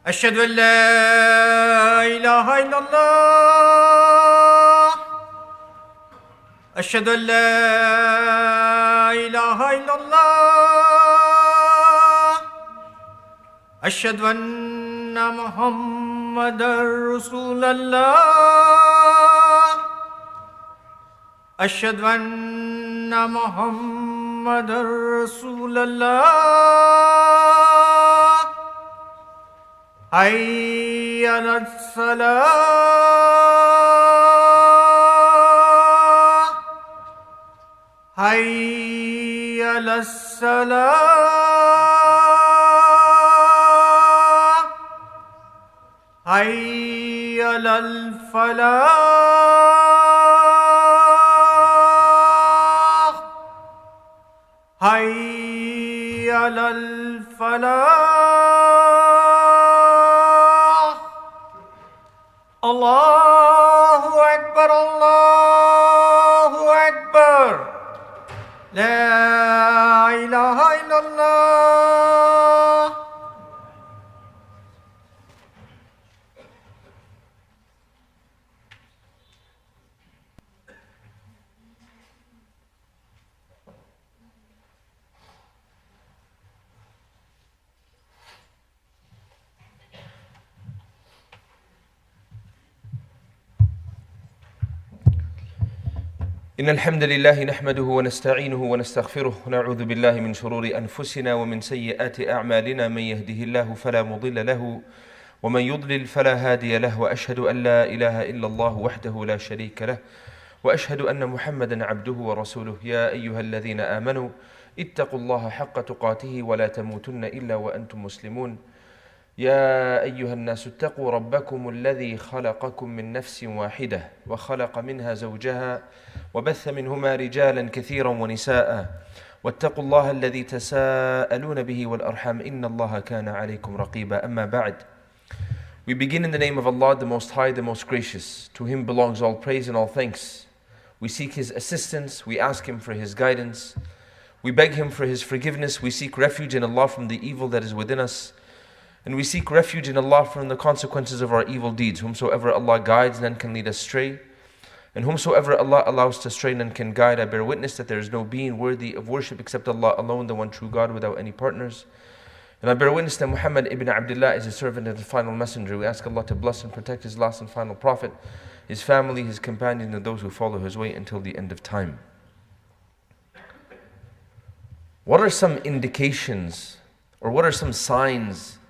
أشهد أن لا إله إلا الله أشهد أن لا إله إلا الله أشهد أن محمدا رسول الله أشهد أن محمدا رسول الله حي على الصلاة حي على الصلاة حي على الفلاح حي على الفلاح الله أكبر الله أكبر لا إله إلا الله. إن الحمد لله نحمده ونستعينه ونستغفره ونعوذ بالله من شرور أنفسنا ومن سيئات أعمالنا من يهده الله فلا مضل له ومن يضلل فلا هادي له وأشهد أن لا إله إلا الله وحده لا شريك له وأشهد أن محمدا عبده ورسوله يا أيها الذين آمنوا اتقوا الله حق تقاته ولا تموتن إلا وأنتم مسلمون يا أيها الناس اتقوا ربكم الذي خلقكم من نفس واحدة وخلق منها زوجها وبث منهما رجالا كثيرا ونساء واتقوا الله الذي تساءلون به والأرحام إن الله كان عليكم رقيبا أما بعد. We begin in the name of Allah, the Most High, the Most Gracious. To Him belongs all praise and all thanks. We seek His assistance, we ask Him for His guidance, we beg Him for His forgiveness, we seek refuge in Allah from the evil that is within us, and we seek refuge in Allah from the consequences of our evil deeds. Whomsoever Allah guides, none can lead astray. And whomsoever Allah allows to stray, none can guide. I bear witness that there is no being worthy of worship except Allah alone, the one true God, without any partners. And I bear witness that Muhammad ibn Abdullah is a servant of the final messenger. We ask Allah to bless and protect his last and final prophet, his family, his companions, and those who follow his way until the end of time. What are some indications, or what are some signs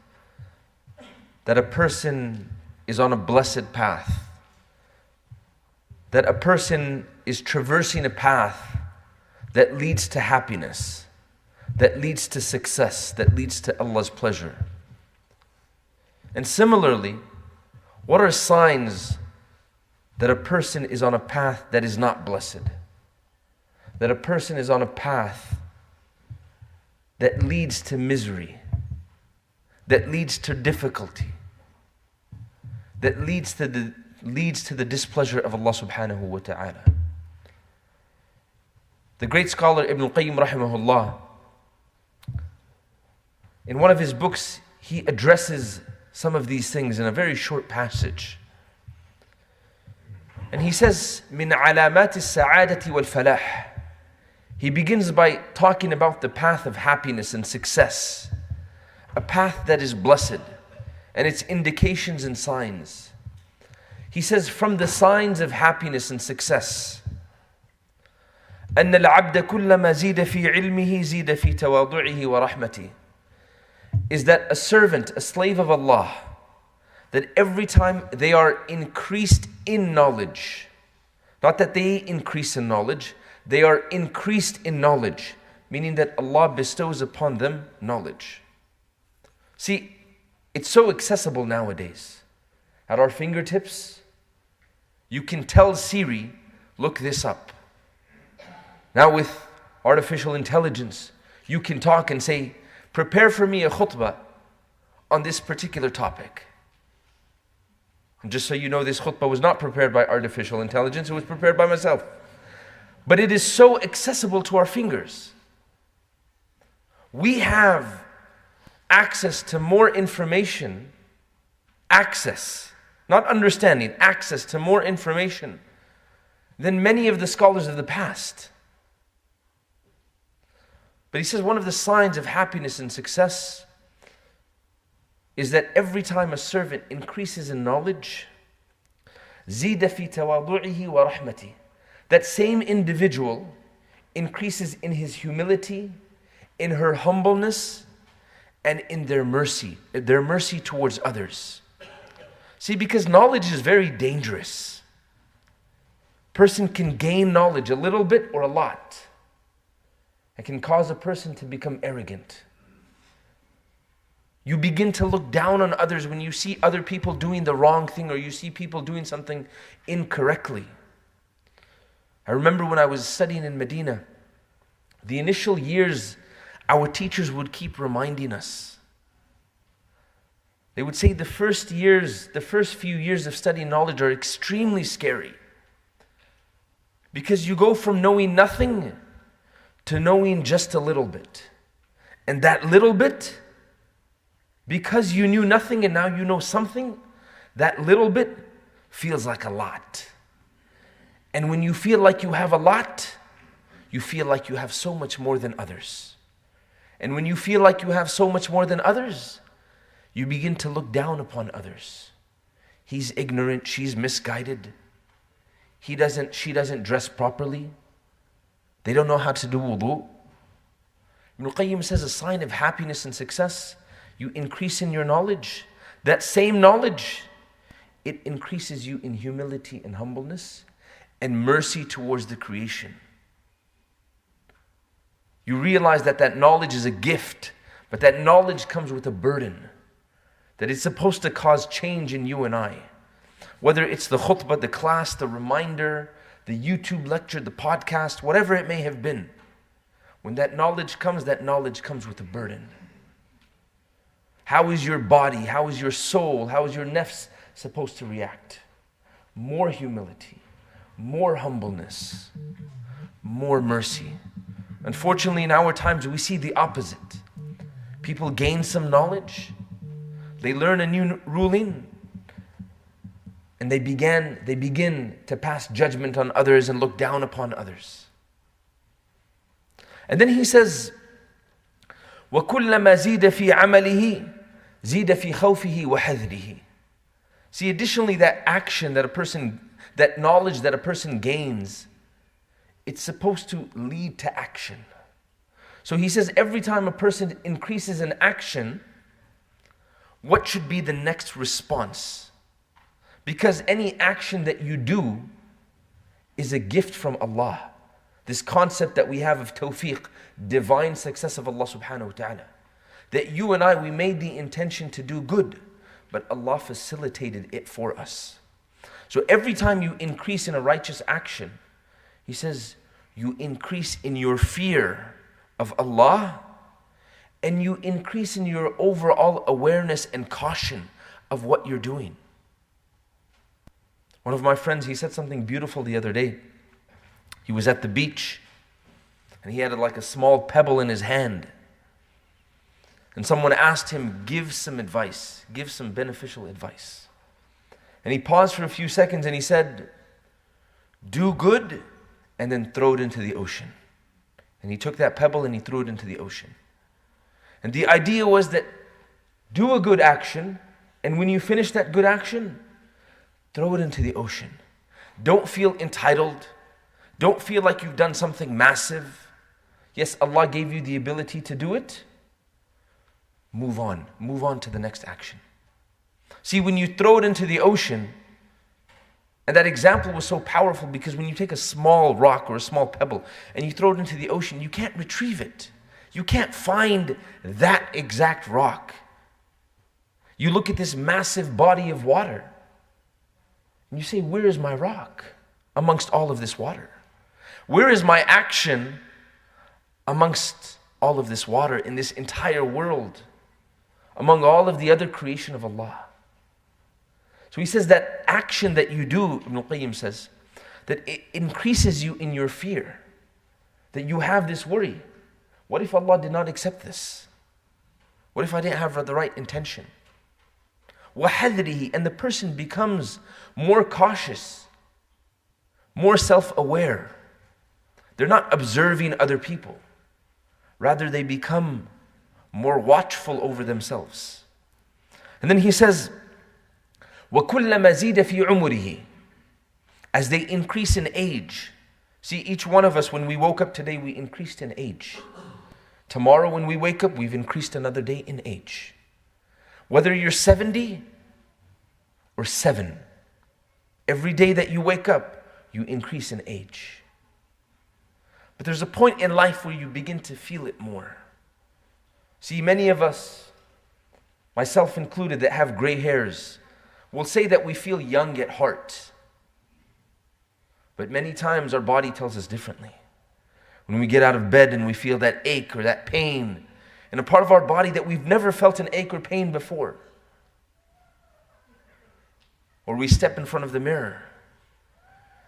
that a person is on a blessed path, that a person is traversing a path that leads to happiness, that leads to success, that leads to Allah's pleasure? And similarly, what are signs that a person is on a path that is not blessed, that a person is on a path that leads to misery, that leads to difficulty, that leads to the displeasure of Allah subhanahu wa ta'ala? The great scholar Ibn al-Qayyim rahimahullah, in one of his books, he addresses some of these things in a very short passage. And he says, min alamat as-sa'adati wal-falah. He begins by talking about the path of happiness and success, a path that is blessed, and its indications and signs. He says, from the signs of happiness and success, أن العبد كلما زيد في علمه زيد في تواضعه ورحمته, is that a servant, a slave of Allah, that every time they are increased in knowledge, not that they increase in knowledge, they are increased in knowledge, meaning that Allah bestows upon them knowledge. See, it's so accessible nowadays. At our fingertips, you can tell Siri, look this up. Now with artificial intelligence, you can talk and say, prepare for me a khutbah on this particular topic. And just so you know, this khutbah was not prepared by artificial intelligence, it was prepared by myself. But it is so accessible to our fingers. We have access to more information, access, not understanding, access to more information than many of the scholars of the past. But he says one of the signs of happiness and success is that every time a servant increases in knowledge, زِيدَ فِي تَوَاضُعِهِ وَرَحْمَتِهِ, that same individual increases in his humility, in her humbleness, and in their mercy towards others. See, because knowledge is very dangerous. Person can gain knowledge a little bit or a lot. It can cause a person to become arrogant. You begin to look down on others when you see other people doing the wrong thing or you see people doing something incorrectly. I remember when I was studying in Medina, the initial years, our teachers would keep reminding us. They would say the first few years of studying knowledge are extremely scary. Because you go from knowing nothing to knowing just a little bit. And that little bit, because you knew nothing and now you know something, that little bit feels like a lot. And when you feel like you have a lot, you feel like you have so much more than others. And when you feel like you have so much more than others, you begin to look down upon others. He's ignorant, she's misguided. She doesn't dress properly. They don't know how to do wudu. Ibn al-Qayyim says a sign of happiness and success, you increase in your knowledge. That same knowledge, it increases you in humility and humbleness and mercy towards the creation. You realize that knowledge is a gift, but that knowledge comes with a burden. That it's supposed to cause change in you and I. Whether it's the khutbah, the class, the reminder, the YouTube lecture, the podcast, whatever it may have been. When that knowledge comes with a burden. How is your body, how is your soul, how is your nafs supposed to react? More humility, more humbleness, more mercy. Unfortunately, in our times, we see the opposite. People gain some knowledge, they learn a new ruling, and they begin to pass judgment on others and look down upon others. And then he says, وَكُلَّمَا زِيدَ فِي عَمَلِهِ زِيدَ فِي خَوْفِهِ وَحَذْرِهِ. See, additionally, that knowledge that a person gains, it's supposed to lead to action. So he says every time a person increases in action, what should be the next response? Because any action that you do is a gift from Allah. This concept that we have of tawfiq, divine success of Allah subhanahu wa ta'ala. That you and I, we made the intention to do good, but Allah facilitated it for us. So every time you increase in a righteous action, he says, you increase in your fear of Allah, and you increase in your overall awareness and caution of what you're doing. One of my friends, he said something beautiful the other day. He was at the beach, and he had like a small pebble in his hand. And someone asked him, give some advice, give some beneficial advice. And he paused for a few seconds and he said, do good and then throw it into the ocean. And he took that pebble and he threw it into the ocean. And the idea was that do a good action, and when you finish that good action, throw it into the ocean. Don't feel entitled. Don't feel like you've done something massive. Yes, Allah gave you the ability to do it. Move on. Move on to the next action. See, when you throw it into the ocean, and that example was so powerful because when you take a small rock or a small pebble and you throw it into the ocean, you can't retrieve it. You can't find that exact rock. You look at this massive body of water and you say, where is my rock amongst all of this water? Where is my action amongst all of this water in this entire world, among all of the other creation of Allah? So he says that action that you do, Ibn al-Qayyim says, that it increases you in your fear, that you have this worry. What if Allah did not accept this? What if I didn't have the right intention? وَحَذْرِهِ, and the person becomes more cautious, more self-aware. They're not observing other people. Rather, they become more watchful over themselves. And then he says, وَكُلَّمَا زِيدَ فِي عُمُرِهِ, as they increase in age. See, each one of us, when we woke up today, we increased in age. Tomorrow when we wake up, we've increased another day in age. Whether you're 70 or 7, every day that you wake up, you increase in age. But there's a point in life where you begin to feel it more. See, many of us, myself included, that have gray hairs, will say that we feel young at heart. But many times our body tells us differently. When we get out of bed and we feel that ache or that pain in a part of our body that we've never felt an ache or pain before. Or we step in front of the mirror.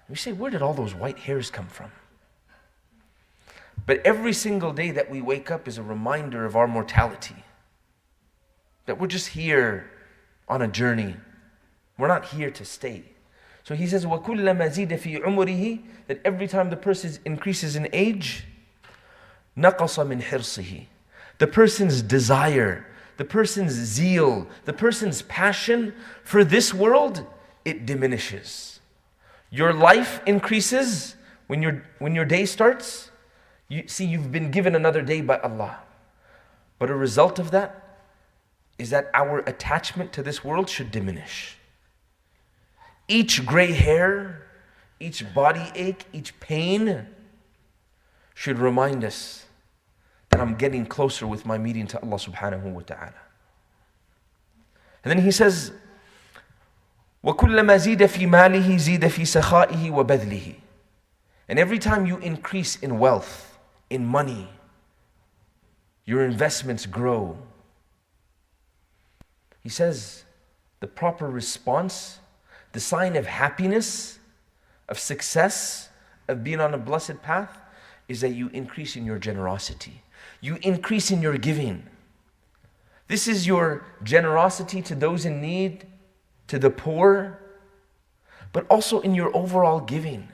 We say, where did all those white hairs come from? But every single day that we wake up is a reminder of our mortality. That we're just here on a journey. We're not here to stay. So he says, وَكُلَّمَا زِيدَ فِي عُمُرِهِ, that every time the person increases in age, نَقَصَ مِنْ حِرْصِهِ, the person's desire, the person's zeal, the person's passion for this world, it diminishes. Your life increases when your day starts. You've been given another day by Allah. But a result of that is that our attachment to this world should diminish. Each gray hair, each body ache, each pain should remind us that I'm getting closer with my meeting to Allah subhanahu wa ta'ala. And then he says, وَكُلَّمَا زِيدَ فِي مَالِهِ زِيدَ فِي سَخَائِهِ وَبَذْلِهِ, and every time you increase in wealth, in money, your investments grow. He says, the proper response, the sign of happiness, of success, of being on a blessed path, is that you increase in your generosity. You increase in your giving. This is your generosity to those in need, to the poor, but also in your overall giving.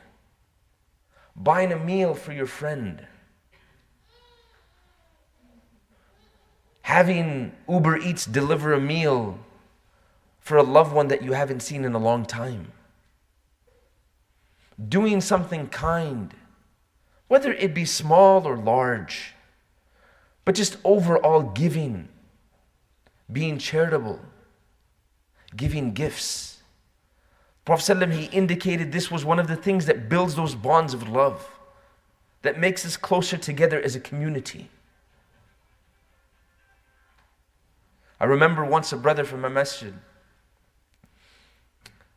Buying a meal for your friend. Having Uber Eats deliver a meal for a loved one that you haven't seen in a long time. Doing something kind, whether it be small or large, but just overall giving, being charitable, giving gifts. Prophet ﷺ, he indicated this was one of the things that builds those bonds of love, that makes us closer together as a community. I remember once a brother from my masjid,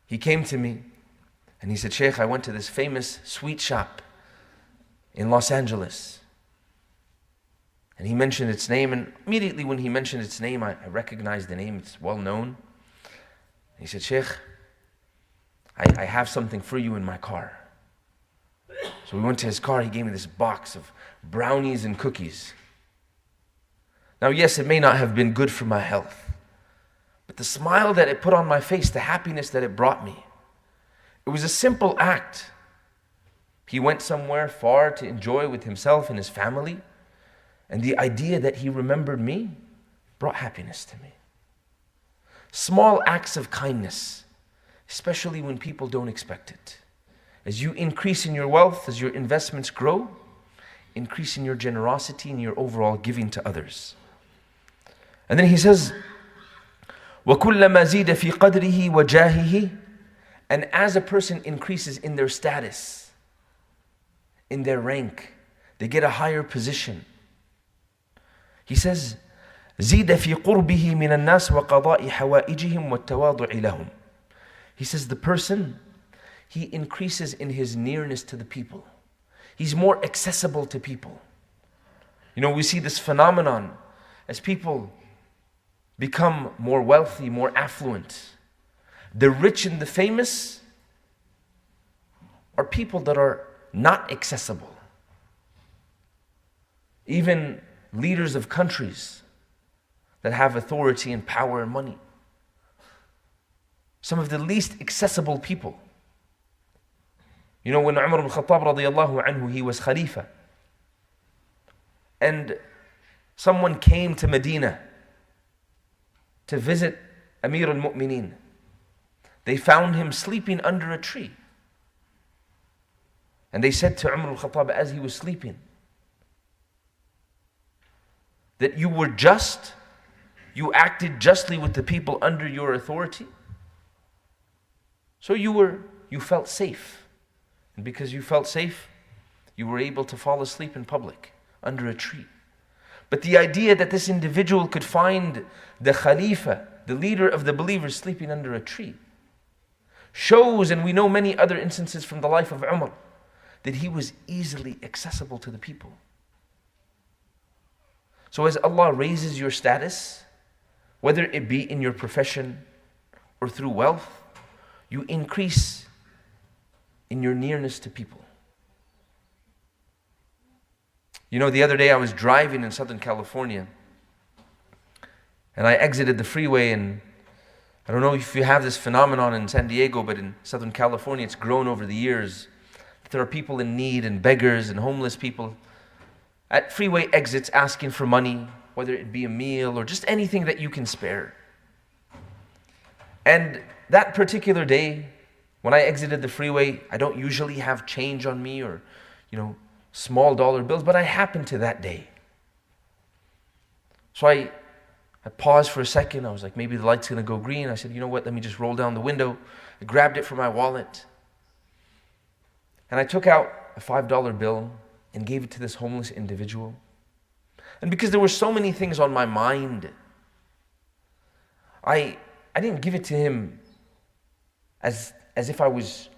he came to me and he said, Shaykh, I went to this famous sweet shop in Los Angeles. And he mentioned its name, and immediately when he mentioned its name, I recognized the name, it's well known. He said, Shaykh, I have something for you in my car. So we went to his car, he gave me this box of brownies and cookies. Now yes, it may not have been good for my health, but the smile that it put on my face, the happiness that it brought me, it was a simple act. He went somewhere far to enjoy with himself and his family, and the idea that he remembered me brought happiness to me. Small acts of kindness, especially when people don't expect it. As you increase in your wealth, as your investments grow, increase in your generosity and your overall giving to others. And then he says, وَكُلَّمَا زِيدَ فِي قَدْرِهِ وَجَاهِهِ, and as a person increases in their status, in their rank, they get a higher position. He says, زِيدَ فِي قُرْبِهِ مِنَ النَّاسِ وَقَضَاءِ حَوَائِجِهِمْ وَالتَّوَاضُعِ لَهُمْ. He says the person, he increases in his nearness to the people. He's more accessible to people. You know, we see this phenomenon as people become more wealthy, more affluent. The rich and the famous are people that are not accessible. Even leaders of countries, that have authority and power and money. Some of the least accessible people. You know, when Umar ibn Khattab radiallahu anhu, he was Khalifa, and someone came to Medina to visit Amir al-Mu'mineen. They found him sleeping under a tree. And they said to Umar al-Khattab as he was sleeping, that you were just, you acted justly with the people under your authority. So you felt safe. And because you felt safe, you were able to fall asleep in public under a tree. But the idea that this individual could find the Khalifa, the leader of the believers, sleeping under a tree, shows, and we know many other instances from the life of Umar, that he was easily accessible to the people. So as Allah raises your status, whether it be in your profession or through wealth, you increase in your nearness to people. You know, the other day I was driving in Southern California, and I exited the freeway, and I don't know if you have this phenomenon in San Diego, but in Southern California it's grown over the years. There are people in need and beggars and homeless people at freeway exits asking for money, whether it be a meal or just anything that you can spare. And that particular day, when I exited the freeway, I don't usually have change on me or, small dollar bills, but I happened to that day. So I paused for a second. I was like, maybe the light's going to go green. I said, you know what, let me just roll down the window. I grabbed it from my wallet. And I took out a $5 bill and gave it to this homeless individual. And because there were so many things on my mind, I didn't give it to him as if I was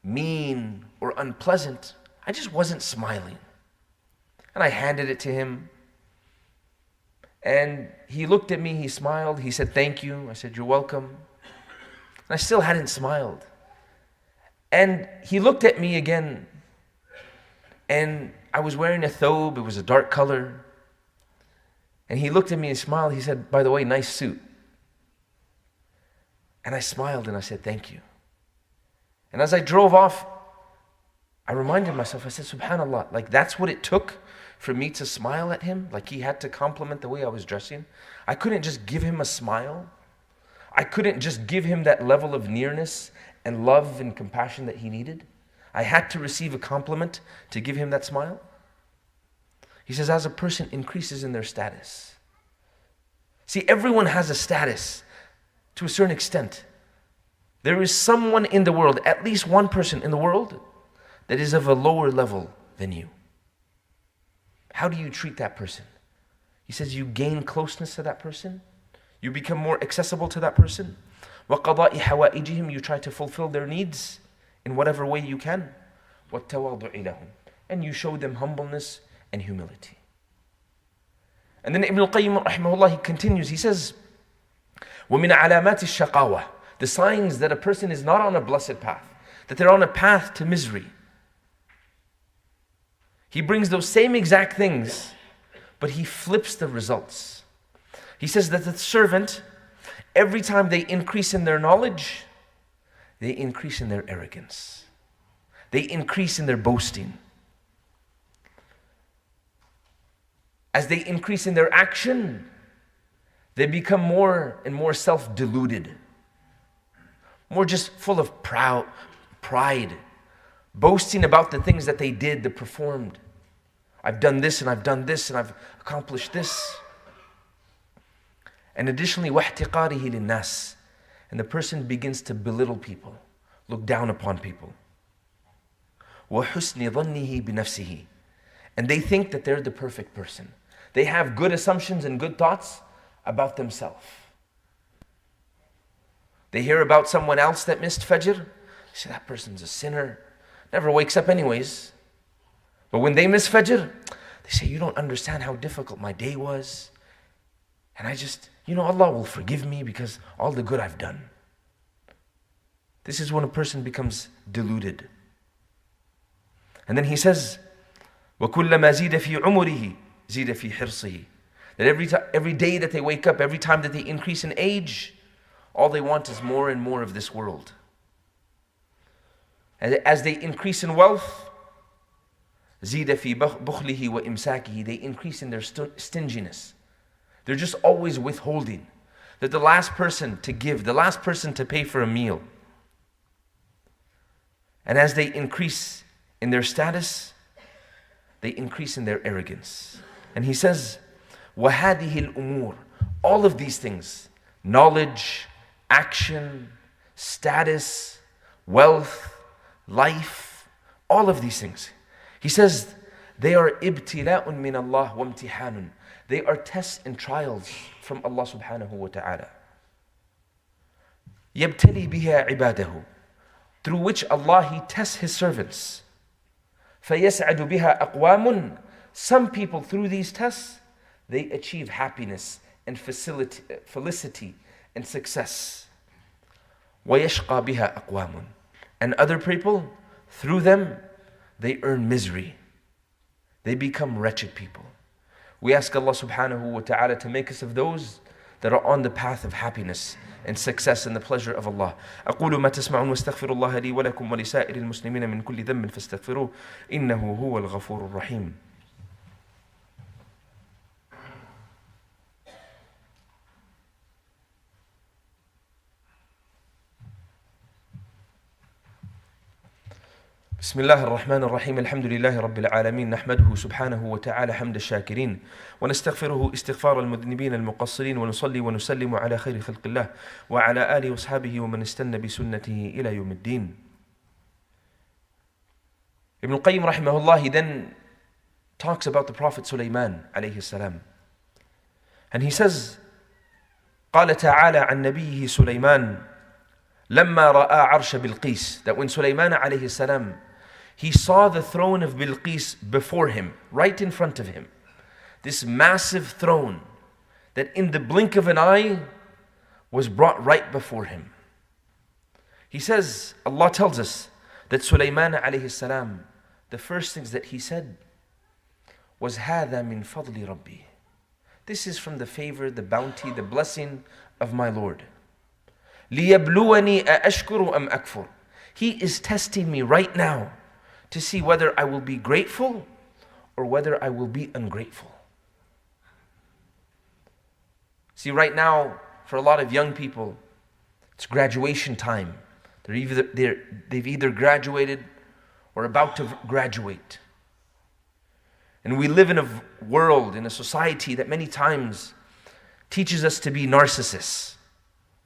mean or unpleasant. I just wasn't smiling. And I handed it to him. And he looked at me, he smiled, he said, thank you. I said, you're welcome. And I still hadn't smiled. And he looked at me again, and I was wearing a thobe, it was a dark color. And he looked at me and smiled, he said, by the way, nice suit. And I smiled and I said, thank you. And as I drove off, I reminded myself, I said, subhanAllah, like that's what it took for me to smile at him? Like he had to compliment the way I was dressing? I couldn't just give him a smile. I couldn't just give him that level of nearness and love and compassion that he needed. I had to receive a compliment to give him that smile. He says, as a person increases in their status. See, everyone has a status to a certain extent. There is someone in the world, at least one person in the world, that is of a lower level than you. How do you treat that person? He says you gain closeness to that person. You become more accessible to that person. وَقَضَاءِ حَوَائِجِهِمْ, you try to fulfill their needs in whatever way you can. وَالتَّوَاضُعِ لَهُمْ, and you show them humbleness and humility. And then Ibn al-Qayyim rahimahullah, he continues, he says, وَمِنَ عَلَامَاتِ الشَّقَاوَةِ, the signs that a person is not on a blessed path, that they're on a path to misery. He brings those same exact things, but he flips the results. He says that the servant, every time they increase in their knowledge, they increase in their arrogance. They increase in their boasting. As they increase in their action, they become more and more self-deluded. More just full of pride, boasting about the things that they did, they performed. I've done this and I've done this and I've accomplished this. And additionally, وَاحْتِقَارِهِ لِلنَّاسِ, and the person begins to belittle people, look down upon people. وَحُسْنِ ظَنِّهِ بِنَفْسِهِ, and they think that they're the perfect person. They have good assumptions and good thoughts about themselves. They hear about someone else that missed Fajr. They say, that person's a sinner, never wakes up anyways. But when they miss Fajr, they say, you don't understand how difficult my day was. And I just, Allah will forgive me because all the good I've done. This is when a person becomes deluded. And then he says, وَكُلَّمَا زِيدَ فِي عُمُرِهِ زِيدَ فِي حِرْصِهِ, That every day that they wake up, every time that they increase in age, all they want is more and more of this world. And as they increase in wealth, زِيدَ فِي بُخْلِهِ وَإِمْسَاكِهِ, they increase in their stinginess. They're just always withholding. They're the last person to give, the last person to pay for a meal. And as they increase in their status, they increase in their arrogance. And he says, وَهَذِهِ الْأُمُورِ, all of these things, knowledge, action, status, wealth, life, all of these things. He says, they are ibtila'un min Allah wa imtihanun. They are tests and trials from Allah subhanahu wa ta'ala. يَبْتَلِي بِهَا عِبَادَهُ, through which Allah, He tests His servants. فَيَسْعَدُ بِهَا أَقْوَامٌ, some people through these tests, they achieve happiness and felicity and success. وَيَشْقَى بِهَا أَقْوَامٌ, and other people, through them, they earn misery. They become wretched people. We ask Allah subhanahu wa ta'ala to make us of those that are on the path of happiness and success and the pleasure of Allah. أقول ما تسمعون واستغفر الله لي ولكم ولسائر المسلمين من كل ذنب فاستغفروه إنه هو الغفور الرحيم. بسم الله الرحمن الرحيم الحمد لله رب العالمين نحمده سبحانه وتعالى حمد الشاكرين ونستغفره استغفار المذنبين المقصرين ونصلي ونسلم على خير خلق الله وعلى آله وصحبه ومن استنى بسنته إلى يوم الدين. Ibn al-Qayyim rahimahullah, he then talks about the Prophet Sulaiman alayhi salam. And he says, قال تعالى عن نبيه سليمان لما رأى عرش بلقيس, that when Sulaiman alayhi salam, he saw the throne of Bilqis before him, right in front of him. This massive throne that in the blink of an eye was brought right before him. He says, Allah tells us that Sulaiman alayhi salam, the first things that he said was هَذَا مِن فَضْلِ رَبِّي. This is from the favor, the bounty, the blessing of my Lord. لِيَبْلُوَنِي أَأَشْكُرُ أَمْ أَكْفُرُ. He is testing me right now to see whether I will be grateful or whether I will be ungrateful. See, right now, for a lot of young people, it's graduation time. They've either graduated or about to graduate. And we live in a world, in a society that many times teaches us to be narcissists.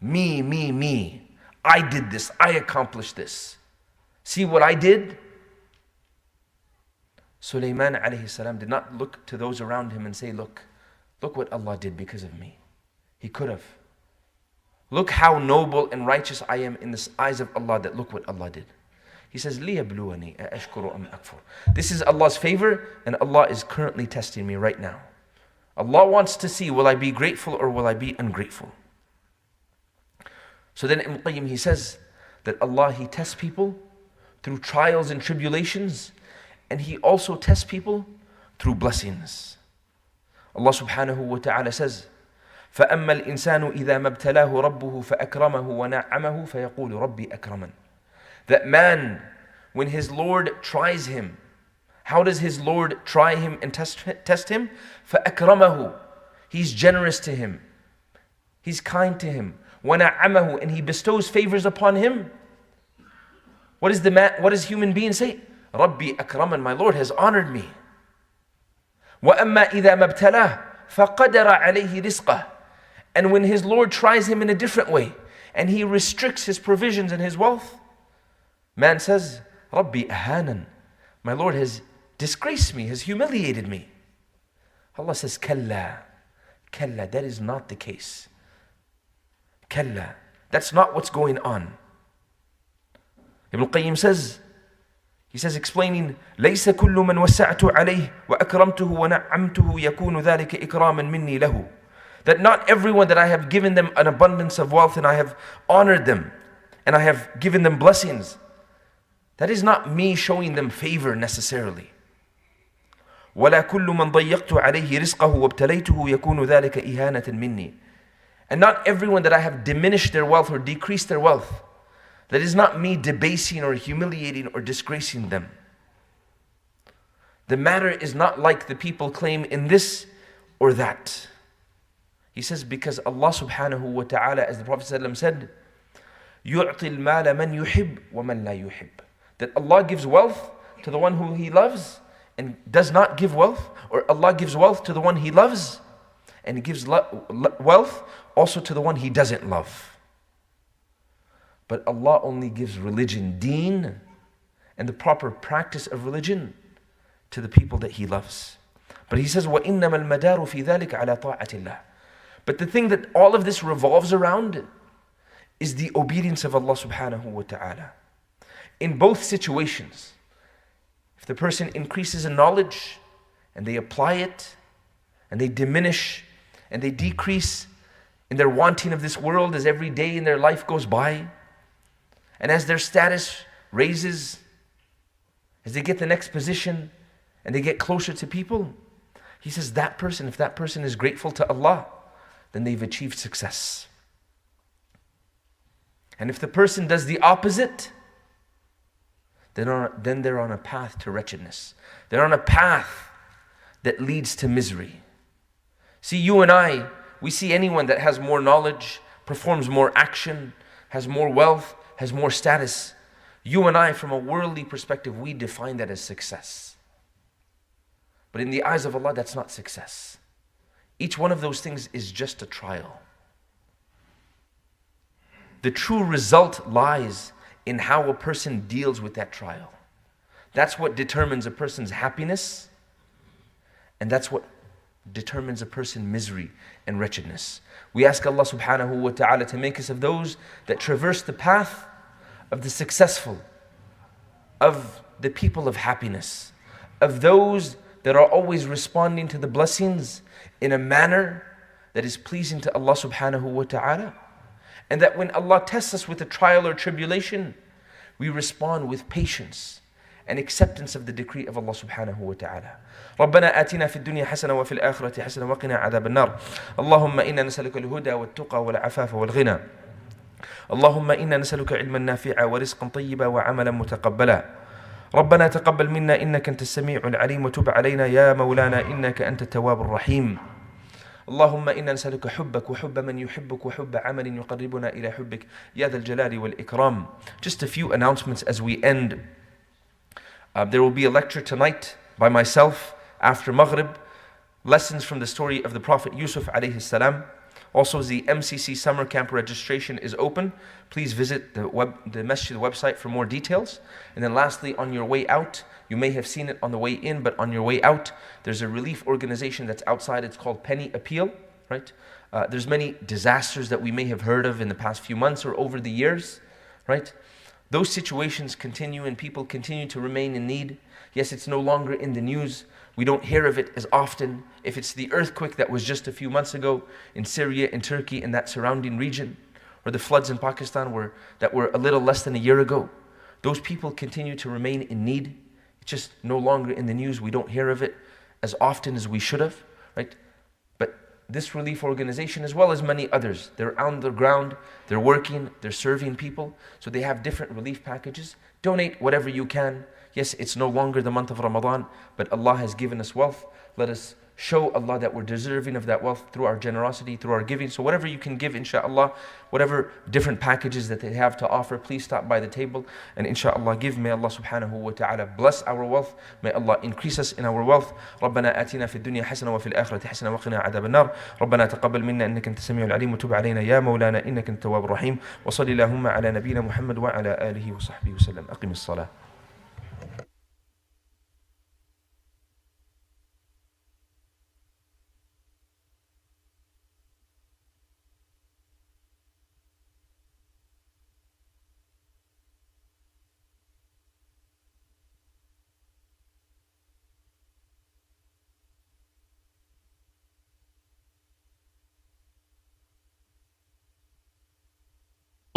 Me, me, me. I did this. I accomplished this. See what I did? Sulaiman alayhi salam did not look to those around him and say, look what Allah did because of me. He could have. Look how noble and righteous I am in the eyes of Allah, that look what Allah did. He says, لِيَبْلُوَنِي أَأَشْكُرُ أَمْ أَكْفُرُ. This is Allah's favor, and Allah is currently testing me right now. Allah wants to see, will I be grateful or will I be ungrateful? So then Ibn Qayyim, he says that Allah, He tests people through trials and tribulations, and He also tests people through blessings. Allah subhanahu wa ta'ala says, فَأَمَّا الْإِنسَانُ إِذَا مَبْتَلَاهُ رَبُّهُ فَأَكْرَمَهُ وَنَعَّمَهُ فَيَقُولُ رَبِّي أَكْرَمَنِ. That man, when his Lord tries him, how does his Lord try him and test him? فَأَكْرَمَهُ. He's generous to him. He's kind to him. وَنَعَّمَهُ. And He bestows favors upon him. What does human beings say? رَبِّي أَكْرَمَنِ. My Lord has honored me. وَأَمَّا إِذَا مَبْتَلَاهُ فَقَدَرَ عَلَيْهِ رِزْقَهُ. And when his Lord tries him in a different way, and He restricts his provisions and his wealth, man says, رَبِّي أَهَانًا. My Lord has disgraced me, has humiliated me. Allah says, كَلَّا. كَلَّا. That is not the case. كَلَّا. That's not what's going on. Ibn al-Qayyim says, he says, explaining, لَيْسَ كُلُّ مَنْ وَسَعْتُ عَلَيْهِ وَأَكْرَمْتُهُ وَنَعَّمْتُهُ يَكُونُ ذَلِكَ إِكْرَامًا مِنِّي لَهُ. That not everyone that I have given them an abundance of wealth and I have honored them and I have given them blessings, that is not me showing them favor necessarily. وَلَا كُلُّ مَنْ ضَيَّقْتُ عَلَيْهِ رِزْقَهُ وَابْتَلَيْتُهُ يَكُونُ ذَلِكَ إِهَانَةً مِنِّي. And not everyone that I have diminished their wealth or decreased their wealth, that is not me debasing or humiliating or disgracing them. The matter is not like the people claim in this or that. He says, because Allah subhanahu wa ta'ala, as the Prophet ﷺ said, يُعْطِ الْمَالَ مَنْ يُحِبْ وَمَنْ لَا يُحِبْ. That Allah gives wealth to the one who He loves and does not give wealth, or Allah gives wealth to the one He loves and He gives wealth also to the one He doesn't love. But Allah only gives religion, deen, and the proper practice of religion to the people that He loves. But He says, وَإِنَّمَا الْمَدَارُ فِي ذَلِكَ عَلَى طَاعَةِ اللَّهِ. But the thing that all of this revolves around is the obedience of Allah subhanahu wa ta'ala. In both situations, if the person increases in knowledge and they apply it and they diminish and they decrease in their wanting of this world as every day in their life goes by, and as their status raises, as they get the next position and they get closer to people, He says that person, if that person is grateful to Allah, then they've achieved success. And if the person does the opposite, then they're on a path to wretchedness. They're on a path that leads to misery. See, you and I, we see anyone that has more knowledge, performs more action, has more wealth, has more status. You and I, from a worldly perspective, we define that as success. But in the eyes of Allah, that's not success. Each one of those things is just a trial. The true result lies in how a person deals with that trial. That's what determines a person's happiness, and that's what determines a person's misery and wretchedness. We ask Allah subhanahu wa ta'ala to make us of those that traverse the path of the successful, of the people of happiness, of those that are always responding to the blessings in a manner that is pleasing to Allah subhanahu wa ta'ala. And that when Allah tests us with a trial or tribulation, we respond with patience and acceptance of the decree of Allah subhanahu wa ta'ala. ربنا آتنا في الدنيا حسنة وفي الآخرة حسنة وقنا عذاب النار. اللهم إنا نسألك الهدى والتقى والعفاف والغنى. اللهم إنا نسألك علما نافعا ورزقا طيبا وعملا متقبلا. ربنا تقبل منا إنك أنت السميع العليم وتب علينا يا مولانا إنك أنت التواب الرحيم. اللهم إنا نسألك حبك وحب من يحبك وحب عمل يقربنا إلى حبك يا ذا الجلال والإكرام. Just a few announcements as we end. There will be a lecture tonight by myself after Maghrib. Lessons from the story of the Prophet Yusuf alayhi salam. Also, the MCC summer camp registration is open. Please visit the Masjid website for more details. And then lastly, on your way out, you may have seen it on the way in, but on your way out, there's a relief organization that's outside. It's called Penny Appeal, right? There's many disasters that we may have heard of in the past few months or over the years, right? Those situations continue and people continue to remain in need. Yes, it's no longer in the news. We don't hear of it as often. If it's the earthquake that was just a few months ago in Syria, in Turkey, in that surrounding region, or the floods in Pakistan that were a little less than a year ago, those people continue to remain in need. It's just no longer in the news. We don't hear of it as often as we should have, right? But this relief organization, as well as many others, they're on the ground, they're working, they're serving people, so they have different relief packages. Donate whatever you can. Yes, it's no longer the month of Ramadan, but Allah has given us wealth. Let us show Allah that we're deserving of that wealth through our generosity, through our giving. So whatever you can give, inshaAllah, whatever different packages that they have to offer, please stop by the table and inshaAllah give. May Allah subhanahu wa ta'ala bless our wealth. May Allah increase us in our wealth. ربنا آتنا في الدنيا حسنة وفي الآخرة حسنة وقنا عذاب النار. ربنا تقبل منا إنك أنت السميع العليم وتب علينا يا مولانا إنك أنت التواب الرحيم. وصل اللهم على نبينا محمد وعلى آله وصحبه وسلم. أقم الصلاة.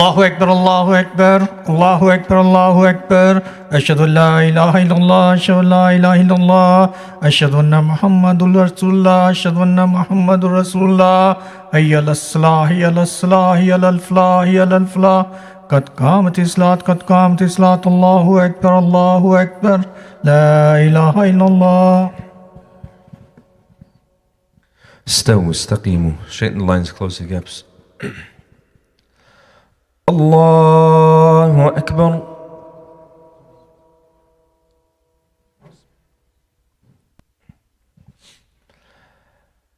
الله أكبر الله أكبر الله أكبر الله أكبر أشهد أن لا إله إلا الله أشهد أن لا إله إلا الله أشهد أن محمد رسول الله أشهد أن محمد رسول الله حي على الصلاة حي على الصلاة حي على الفلاح حي على الفلاح قد قامت الصلاة قد قامت الصلاة الله أكبر الله أكبر لا إله إلا الله. استووا استقيموا. Straighten the lines, close the gaps. الله أكبر.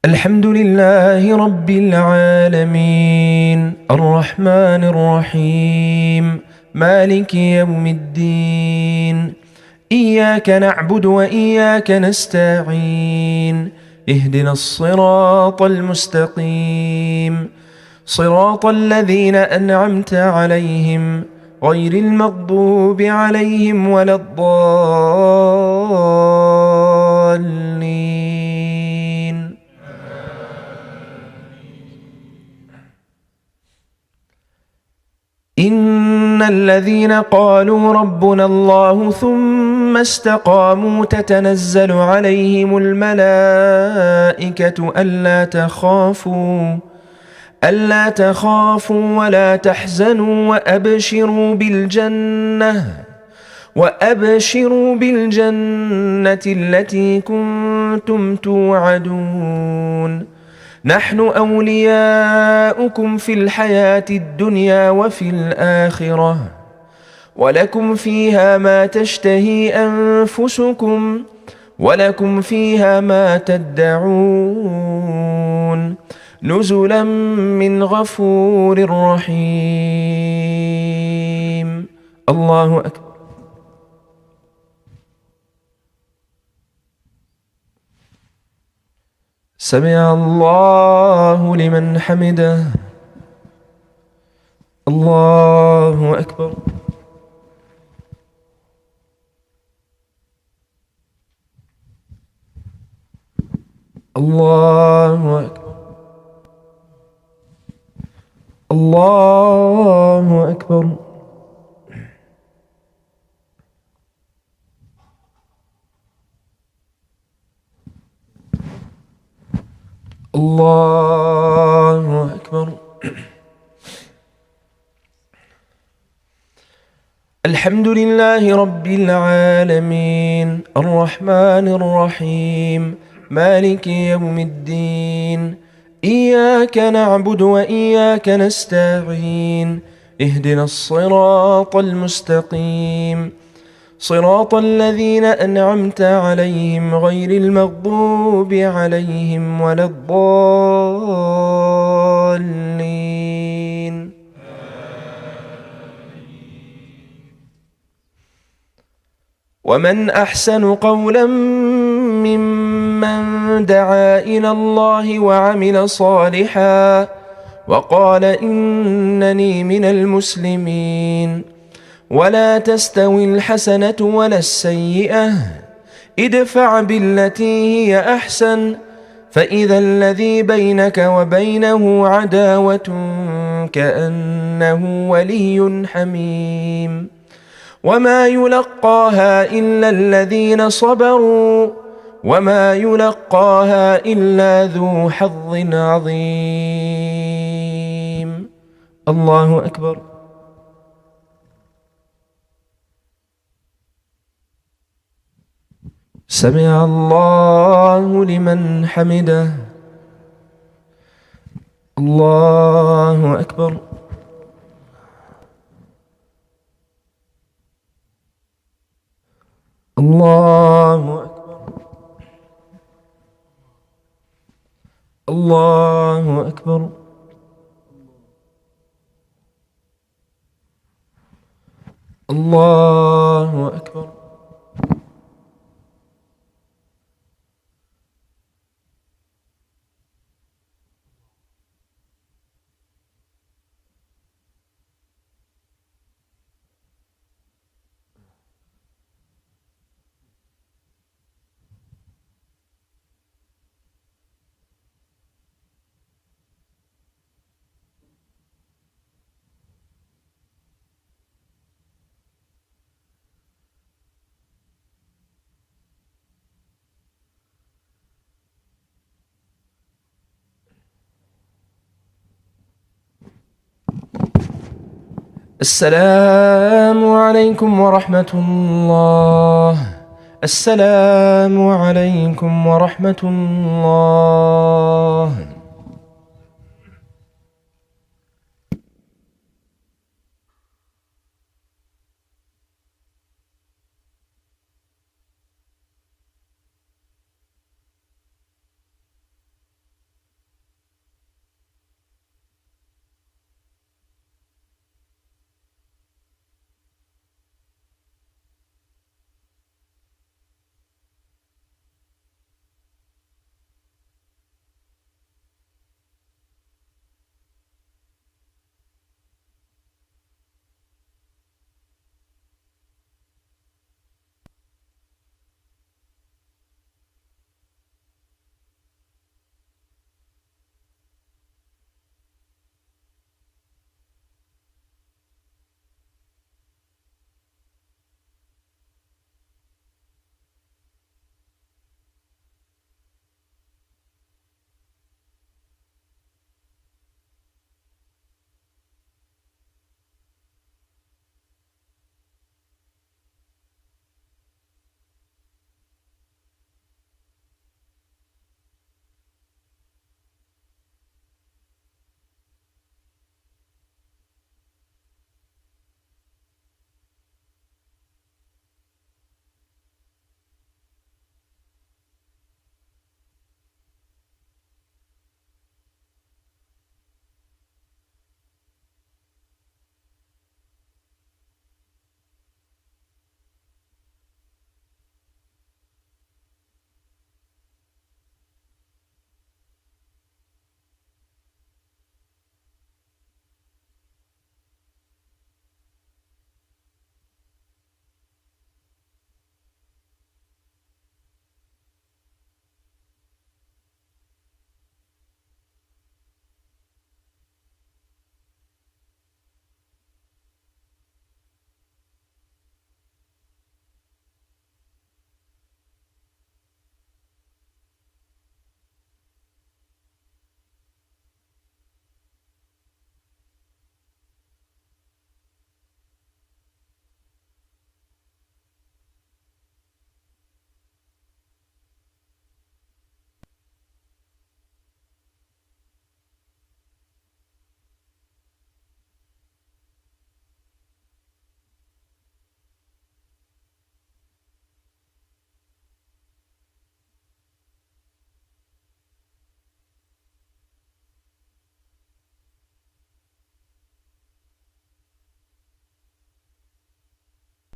الحمد لله رب العالمين الرحمن الرحيم مالك يوم الدين إياك نعبد وإياك نستعين اهدنا الصراط المستقيم صراط الذين أنعمت عليهم غير المغضوب عليهم ولا الضالين. إن الذين قالوا ربنا الله ثم استقاموا تتنزل عليهم الملائكة ألا تخافوا ولا تحزنوا وأبشروا بالجنة التي كنتم توعدون نحن أولياؤكم في الحياة الدنيا وفي الآخرة ولكم فيها ما تشتهي أنفسكم ولكم فيها ما تدعون نزلا من غفور رحيم. الله أكبر. سمع الله لمن حمده. الله أكبر. الله أكبر. الله أكبر. الله أكبر. الحمد لله رب العالمين الرحمن الرحيم مالك يوم الدين إياك نعبد وإياك نستعين اهدنا الصراط المستقيم صراط الذين أنعمت عليهم غير المغضوب عليهم ولا الضالين. ومن أحسن قولا ممن دعا إلى الله وعمل صالحا وقال إنني من المسلمين. ولا تستوي الحسنة ولا السيئة ادفع بالتي هي أحسن فإذا الذي بينك وبينه عداوة كأنه ولي حميم وما يلقاها إلا الذين صبروا وما يلقاها إلا ذو حظ عظيم. الله أكبر. سمع الله لمن حمده. الله أكبر. الله أكبر. الله أكبر. الله أكبر. السلام عليكم ورحمة الله. السلام عليكم ورحمة الله.